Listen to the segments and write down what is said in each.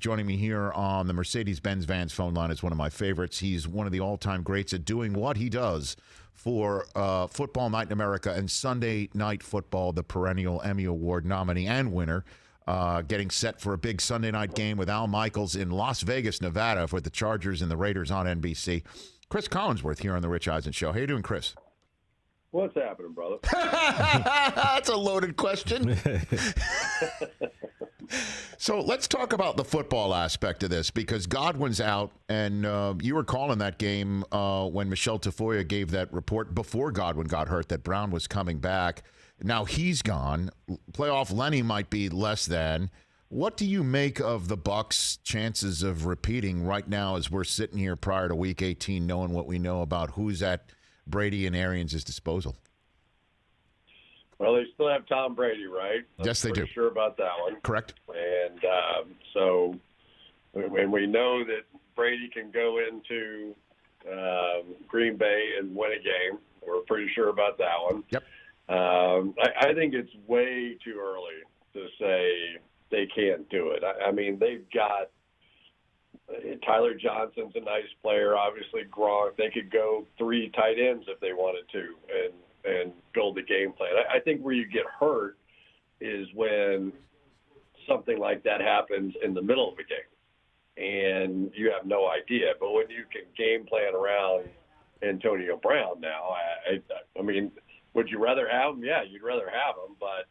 Joining me here on the Mercedes-Benz Vans phone line is one of my favorites. He's one of the all-time greats at doing what he does for Football Night in America and Sunday Night Football, the perennial Emmy Award nominee and winner, getting set for a big Sunday night game with Al Michaels in Las Vegas, Nevada for the Chargers and the Raiders on NBC. Cris Collinsworth here on the Rich Eisen Show. How you doing, Chris? What's happening, brother? That's a loaded question. So let's talk about the football aspect of this, because Godwin's out, and you were calling that game when Michelle Tafoya gave that report before Godwin got hurt that Brown was coming back. Now he's gone. Playoff Lenny might be less than. What do you make of the Bucs' chances of repeating right now as we're sitting here prior to Week 18, knowing what we know about who's at Brady and Arians' disposal? Well, they still have Tom Brady, right? Yes, they do. Sure about that one. Correct. And so when we know that Brady can go into Green Bay and win a game, we're pretty sure about that one. Yep. I think it's way too early to say they can't do it. I mean, they've got Tyler Johnson's a nice player. Obviously, Gronk. They could go 3 tight ends if they wanted to and build the game plan. I think where you get hurt is when something like that happens in the middle of a game and you have no idea. But when you can game plan around Antonio Brown now, I mean, would you rather have him? Yeah, you'd rather have him, but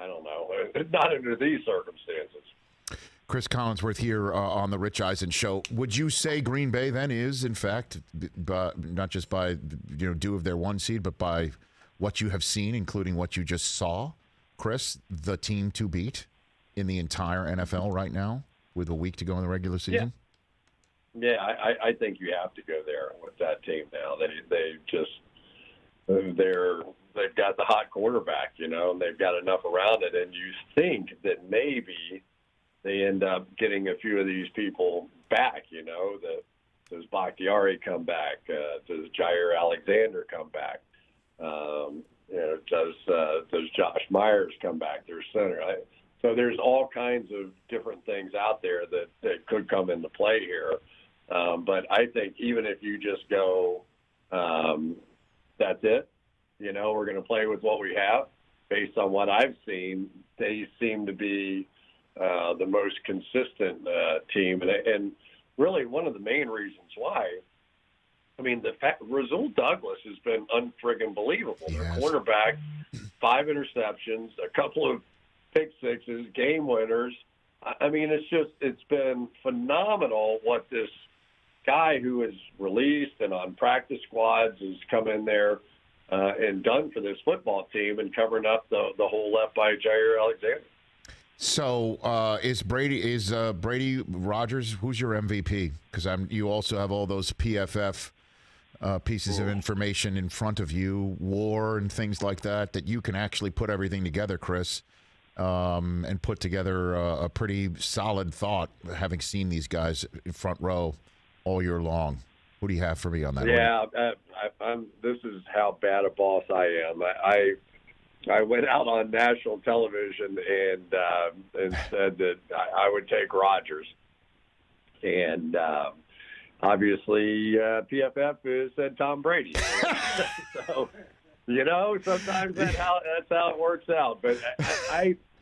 I don't know. Not under these circumstances. Cris Collinsworth here on the Rich Eisen Show. Would you say Green Bay then is, in fact, not just by due of their 1 seed, but by what you have seen, including what you just saw, Chris, the team to beat in the entire NFL right now with a week to go in the regular season? Yeah, I think you have to go there with that team now. They've got the hot quarterback, and they've got enough around it, and you think that maybe they end up getting a few of these people back, does Bakhtiari come back? Does Jair Alexander come back? Does Josh Myers come back, their center? So there's all kinds of different things out there that could come into play here. But I think even if you just go, that's it, we're going to play with what we have, based on what I've seen, they seem to be the most consistent team. And really one of the main reasons why, I mean, the fact Rasul Douglas has been unfriggin' believable. Yes. Their quarterback, 5 interceptions, a couple of pick sixes, game winners. I mean, it's been phenomenal what this guy who is released and on practice squads has come in there and done for this football team and covering up the hole left by Jair Alexander. So is Brady Rodgers? Who's your MVP? Because you also have all those PFF pieces of information in front of you, WAR and things like that you can actually put everything together, Chris, and put together a pretty solid thought, having seen these guys in front row all year long. Who do you have for me on that? Yeah, this is how bad a boss I am. I went out on national television and said that I would take Rodgers. And obviously PFF said Tom Brady. So, sometimes that's how it works out. But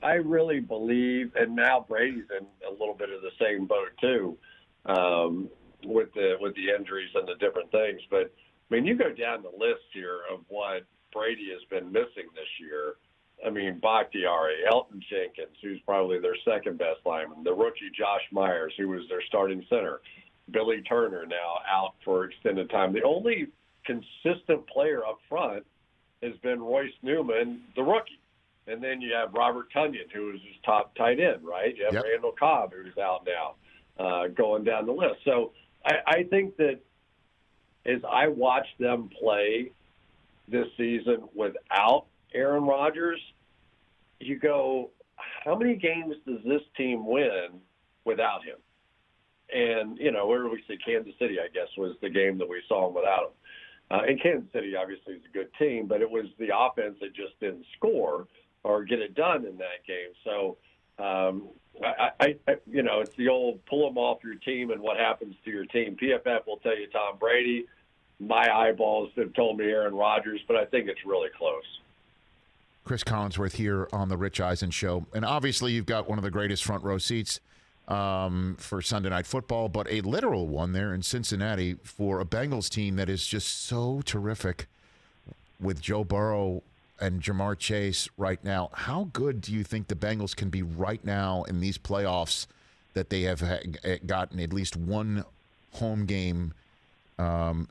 I really believe, and now Brady's in a little bit of the same boat too, with the injuries and the different things. But, I mean, you go down the list here of what Brady has been missing this year. I mean, Bakhtiari, Elton Jenkins, who's probably their second best lineman, the rookie Josh Myers, who was their starting center, Billy Turner now out for extended time. The only consistent player up front has been Royce Newman, the rookie. And then you have Robert Tonyan, who is his top tight end, right? You have Randall Cobb, who's out now, going down the list. So I think that as I watch them play this season without Aaron Rodgers, you go, how many games does this team win without him? And, where do we see Kansas City, I guess, was the game that we saw him without him. And Kansas City, obviously, is a good team, but it was the offense that just didn't score or get it done in that game. So It's the old pull them off your team and what happens to your team. PFF will tell you Tom Brady. My eyeballs have told me Aaron Rodgers, but I think it's really close. Cris Collinsworth here on the Rich Eisen Show. And obviously you've got one of the greatest front row seats for Sunday Night Football, but a literal one there in Cincinnati for a Bengals team that is just so terrific with Joe Burrow and Jamar Chase right now. How good do you think the Bengals can be right now in these playoffs that they have gotten at least one home game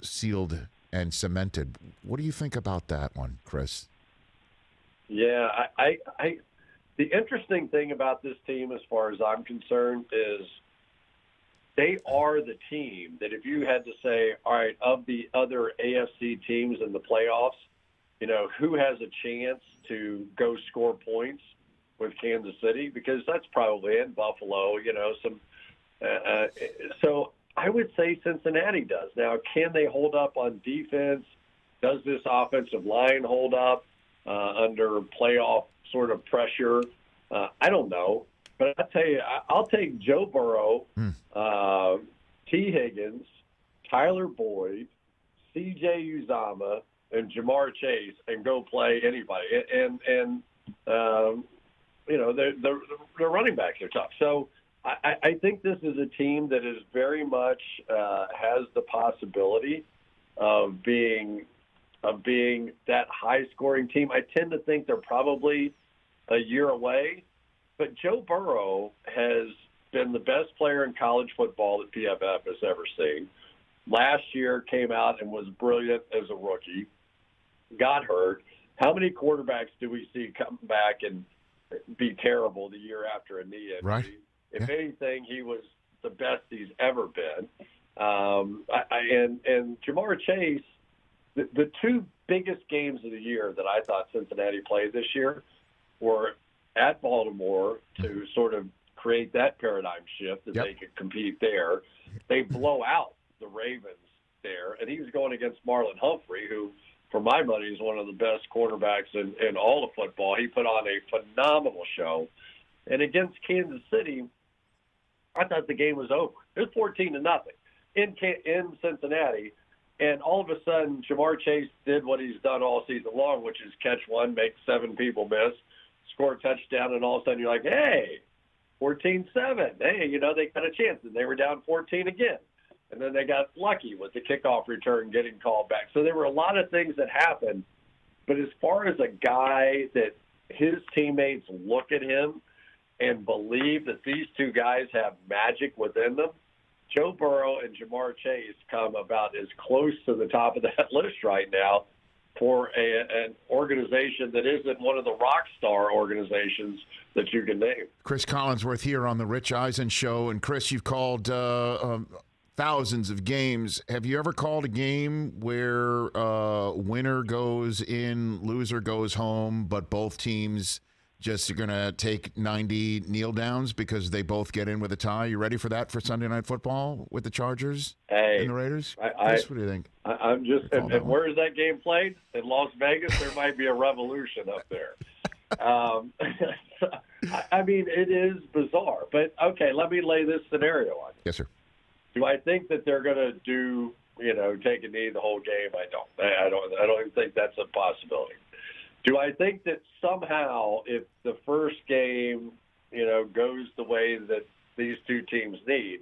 sealed and cemented? What do you think about that one, Chris? Yeah, the interesting thing about this team, as far as I'm concerned, is they are the team that if you had to say, all right, of the other AFC teams in the playoffs, who has a chance to go score points with Kansas City? Because that's probably in Buffalo, so I would say Cincinnati does. Now, can they hold up on defense? Does this offensive line hold up under playoff sort of pressure? I don't know. But I'll tell you, I'll take Joe Burrow, T. Higgins, Tyler Boyd, C.J. Uzama, and Jamar Chase and go play anybody. And their running backs are tough. So I think this is a team that is very much has the possibility of being that high-scoring team. I tend to think they're probably a year away. But Joe Burrow has been the best player in college football that PFF has ever seen. Last year came out and was brilliant as a rookie, got hurt. How many quarterbacks do we see come back and be terrible the year after a knee injury? Right. If anything, he was the best he's ever been. And Jamar Chase, the two biggest games of the year that I thought Cincinnati played this year were at Baltimore to sort of create that paradigm shift that they could compete there. They blow out the Ravens there, and he was going against Marlon Humphrey, who, for my money, is one of the best quarterbacks in all of football. He put on a phenomenal show. And against Kansas City, I thought the game was over. It was 14-0 in Cincinnati, and all of a sudden, Jamar Chase did what he's done all season long, which is catch one, make 7 people miss, score a touchdown, and all of a sudden you're like, hey, 14-7. Hey, they got a chance. And they were down 14 again. And then they got lucky with the kickoff return getting called back. So there were a lot of things that happened. But as far as a guy that his teammates look at him and believe that these two guys have magic within them, Joe Burrow and Jamar Chase come about as close to the top of that list right now for an organization that isn't one of the rock star organizations that you can name. Cris Collinsworth here on the Rich Eisen Show. And, Chris, you've called thousands of games. Have you ever called a game where winner goes in, loser goes home, but both teams just are going to take 90 kneel downs because they both get in with a tie? You ready for that for Sunday Night Football with the Chargers and the Raiders? Chris, what do you think? I'm just, and where is that game played? In Las Vegas? There might be a revolution up there. I mean, it is bizarre. But, okay, let me lay this scenario on you. Yes, sir. Do I think that they're going to take a knee the whole game? I don't. I don't even think that's a possibility. Do I think that somehow, if the first game, goes the way that these two teams need,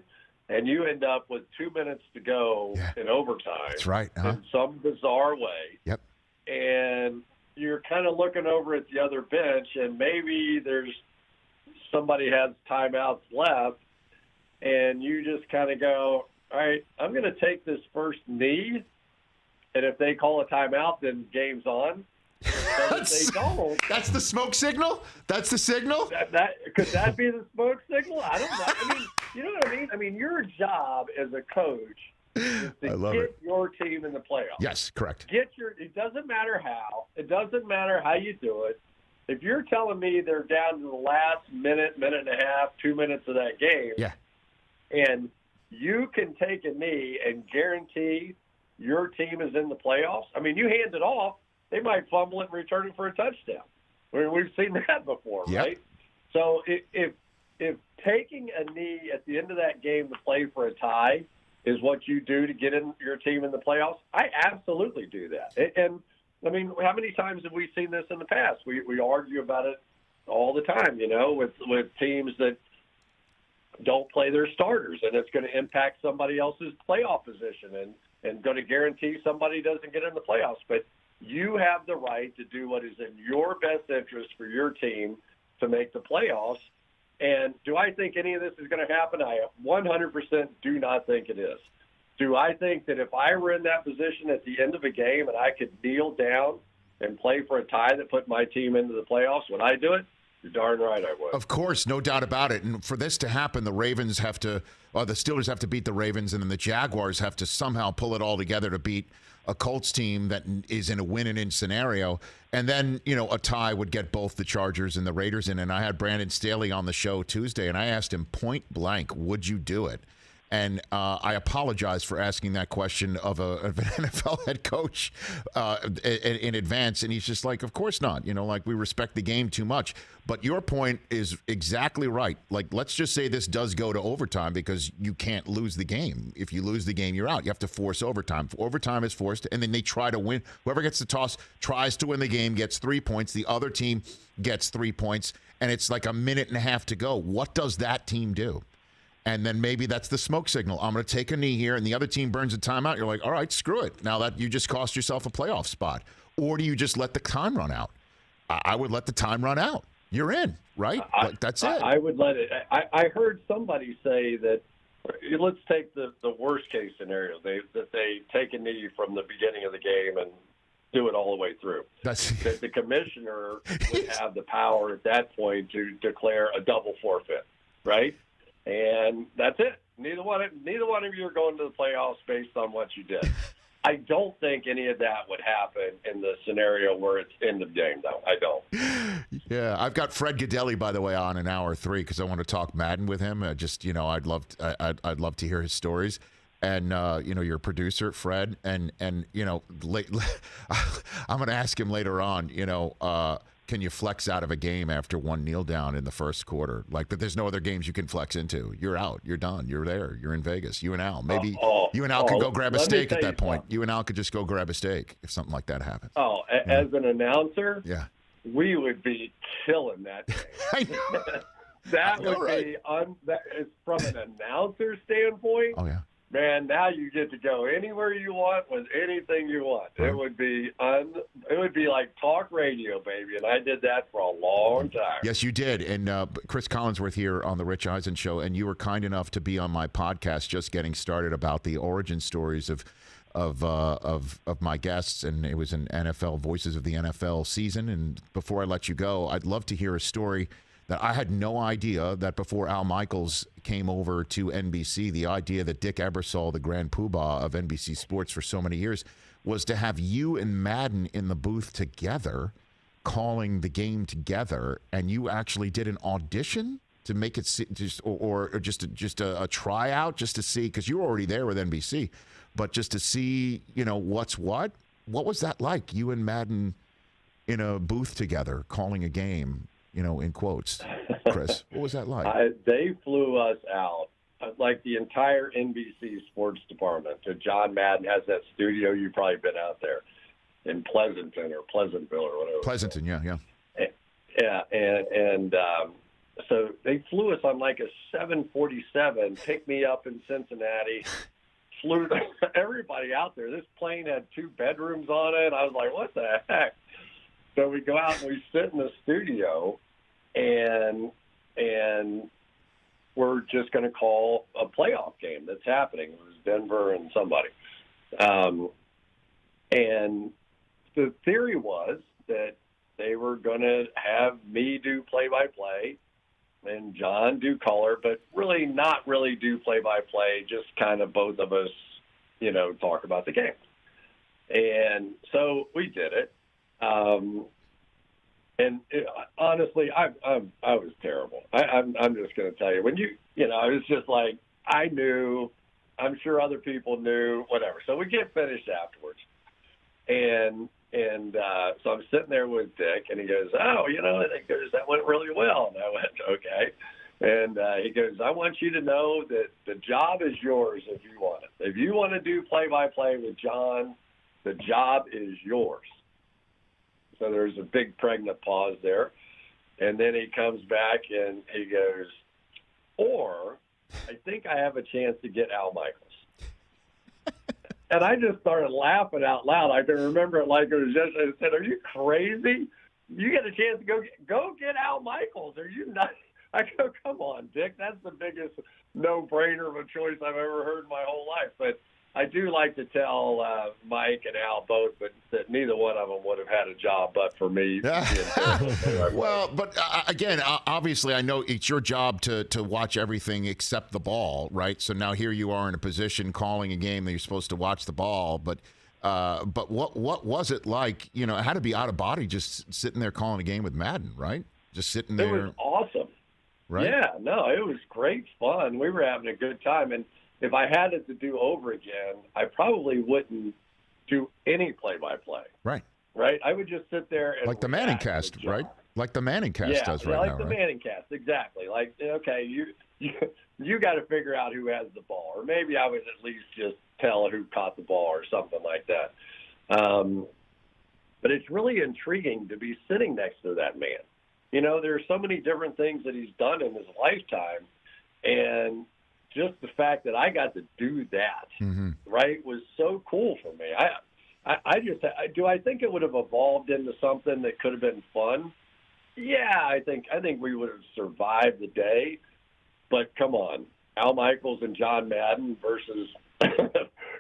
and you end up with 2 minutes to go in overtime, that's right, in some bizarre way, and you're kind of looking over at the other bench, and maybe there's somebody has timeouts left, and you just kind of go, all right, I'm going to take this first knee, and if they call a timeout, then game's on. But if they don't, that's the smoke signal? That's the signal? Could that be the smoke signal? I don't know. I mean, you know what I mean? I mean, your job as a coach is to get your team in the playoffs. Yes, correct. It doesn't matter how. It doesn't matter how you do it. If you're telling me they're down to the last minute and a half, 2 minutes of that game, and you can take a knee and guarantee your team is in the playoffs, I mean, you hand it off, they might fumble it and return it for a touchdown. I mean, we've seen that before, right? So if if taking a knee at the end of that game to play for a tie is what you do to get in your team in the playoffs, I absolutely do that. And I mean, how many times have we seen this in the past? We argue about it all the time, with teams that don't play their starters, and it's going to impact somebody else's playoff position and going to guarantee somebody doesn't get in the playoffs. But you have the right to do what is in your best interest for your team to make the playoffs. And do I think any of this is going to happen? I 100% do not think it is. Do I think that if I were in that position at the end of a game and I could kneel down and play for a tie that put my team into the playoffs, would I do it? You're darn right I would. Of course, no doubt about it. And for this to happen, the Steelers have to beat the Ravens, and then the Jaguars have to somehow pull it all together to beat a Colts team that is in a win-and-in scenario. And then, a tie would get both the Chargers and the Raiders in. And I had Brandon Staley on the show Tuesday, and I asked him point blank, would you do it? And I apologize for asking that question of an NFL head coach in advance. And he's just like, of course not. We respect the game too much. But your point is exactly right. Let's just say this does go to overtime because you can't lose the game. If you lose the game, you're out. You have to force overtime. Overtime is forced, and then they try to win. Whoever gets the toss tries to win the game, gets 3 points. The other team gets 3 points, and it's like a minute and a half to go. What does that team do? And then maybe that's the smoke signal. I'm going to take a knee here, and the other team burns a timeout. You're like, all right, screw it. Now that you just cost yourself a playoff spot. Or do you just let the time run out? I would let the time run out. You're in, right? That's it. I would let it. I heard somebody say that, let's take the worst case scenario, that they take a knee from the beginning of the game and do it all the way through. That the commissioner would have the power at that point to declare a double forfeit, right? And that's it. Neither one of you are going to the playoffs based on what you did. I don't think any of that would happen in the scenario where it's end of game, though. I don't. Yeah, I've got Fred Godelli, by the way, on in hour 3 because I want to talk Madden with him. I'd love to hear his stories. And your producer Fred, and I'm going to ask him later on. Can you flex out of a game after one kneel down in the first quarter? But there's no other games you can flex into. You're out. You're done. You're there. You're in Vegas. You and Al. Maybe you and Al could go grab a steak at that point. You and Al could just go grab a steak if something like that happened. As an announcer, yeah, we would be killing that game. I know. That would be from an announcer standpoint. Oh yeah. Man, now you get to go anywhere you want with anything you want. Right. It would be like talk radio, baby, and I did that for a long time. Yes, you did. And Cris Collinsworth here on the Rich Eisen Show, and you were kind enough to be on my podcast, Just Getting Started, about the origin stories of my guests, and it was an NFL Voices of the NFL season. And before I let you go, I'd love to hear a story that I had no idea that before Al Michaels came over to NBC, the idea that Dick Ebersol, the grand poobah of NBC Sports for so many years, was to have you and Madden in the booth together, calling the game together, and you actually did an audition to make it just a tryout just to see, because you were already there with NBC, but just to see what's what. What was that like? You and Madden in a booth together calling a game. In quotes, Chris, what was that like? They flew us out, like the entire NBC sports department. So John Madden has that studio. You've probably been out there in Pleasanton or Pleasantville or whatever. Pleasanton, yeah. Yeah, and so they flew us on like a 747, picked me up in Cincinnati, flew everybody out there. This plane had 2 bedrooms on it. I was like, what the heck? So we go out and we sit in the studio, and we're just going to call a playoff game that's happening. It was Denver and somebody. And the theory was that they were going to have me do play-by-play and John do color, but really not really do play-by-play, just kind of both of us, talk about the game. And so we did it. Honestly, I was terrible. I'm just going to tell you, when I was just like, I knew, I'm sure other people knew, whatever. So we get finished afterwards. And so I'm sitting there with Dick, and he goes, I think that went really well. And I went, okay. And he goes, I want you to know that the job is yours if you want it. If you want to do play-by-play with John, the job is yours. So there's a big pregnant pause there. And then he comes back and he goes, or I think I have a chance to get Al Michaels. And I just started laughing out loud. I can remember it like it was just, I said, are you crazy? You get a chance to go get Al Michaels. Are you nuts? I go, come on, Dick. That's the biggest no-brainer of a choice I've ever heard in my whole life. But I do like to tell Mike and Al both, but that neither one of them would have had a job but for me. Well, but again, obviously, I know it's your job to watch everything except the ball, right? So now here you are in a position calling a game that you're supposed to watch the ball, but what was it like? You know, it had to be out of body just sitting there calling a game with Madden, right? Just sitting there. It was awesome. Right? Yeah, no, it was great fun. We were having a good time, and if I had it to do over again, I probably wouldn't do any play-by-play. Right. Right? I would just sit there and like the Manning cast, right? Like the Manning cast does right like now, the right? Manning cast, exactly. Like, okay, you got to figure out who has the ball, or maybe I would at least just tell who caught the ball or something like that. But it's really intriguing to be sitting next to that man. You know, there are so many different things that he's done in his lifetime, and just the fact that I got to do that, right, was so cool for me. I think it would have evolved into something that could have been fun. Yeah, I think we would have survived the day. But come on, Al Michaels and John Madden versus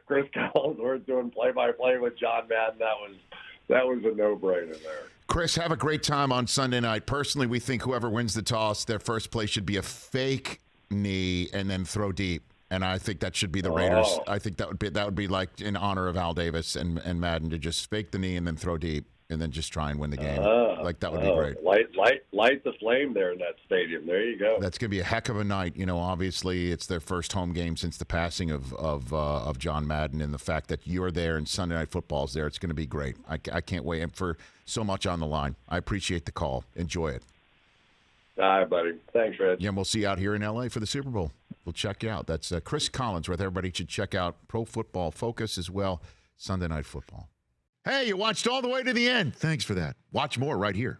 Cris Collinsworth doing play-by-play with John Madden. That was a no-brainer there. Chris, have a great time on Sunday night. Personally, we think whoever wins the toss, their first play should be a fake knee and then throw deep. And I think that should be the Raiders. I think that would be like in honor of Al Davis and Madden to just fake the knee and then throw deep and then just try and win the game. Like that would be great. Light the flame there in that stadium. There you go. That's going to be a heck of a night. You know, obviously it's their first home game since the passing of John Madden, and the fact that you're there and Sunday Night Football's there, it's going to be great. I can't wait. And for so much on the line, I appreciate the call. Enjoy it. All right, buddy. Thanks, Rich. Yeah, and we'll see you out here in L.A. for the Super Bowl. We'll check you out. That's Cris Collinsworth. Everybody should check out Pro Football Focus as well, Sunday Night Football. Hey, you watched all the way to the end. Thanks for that. Watch more right here.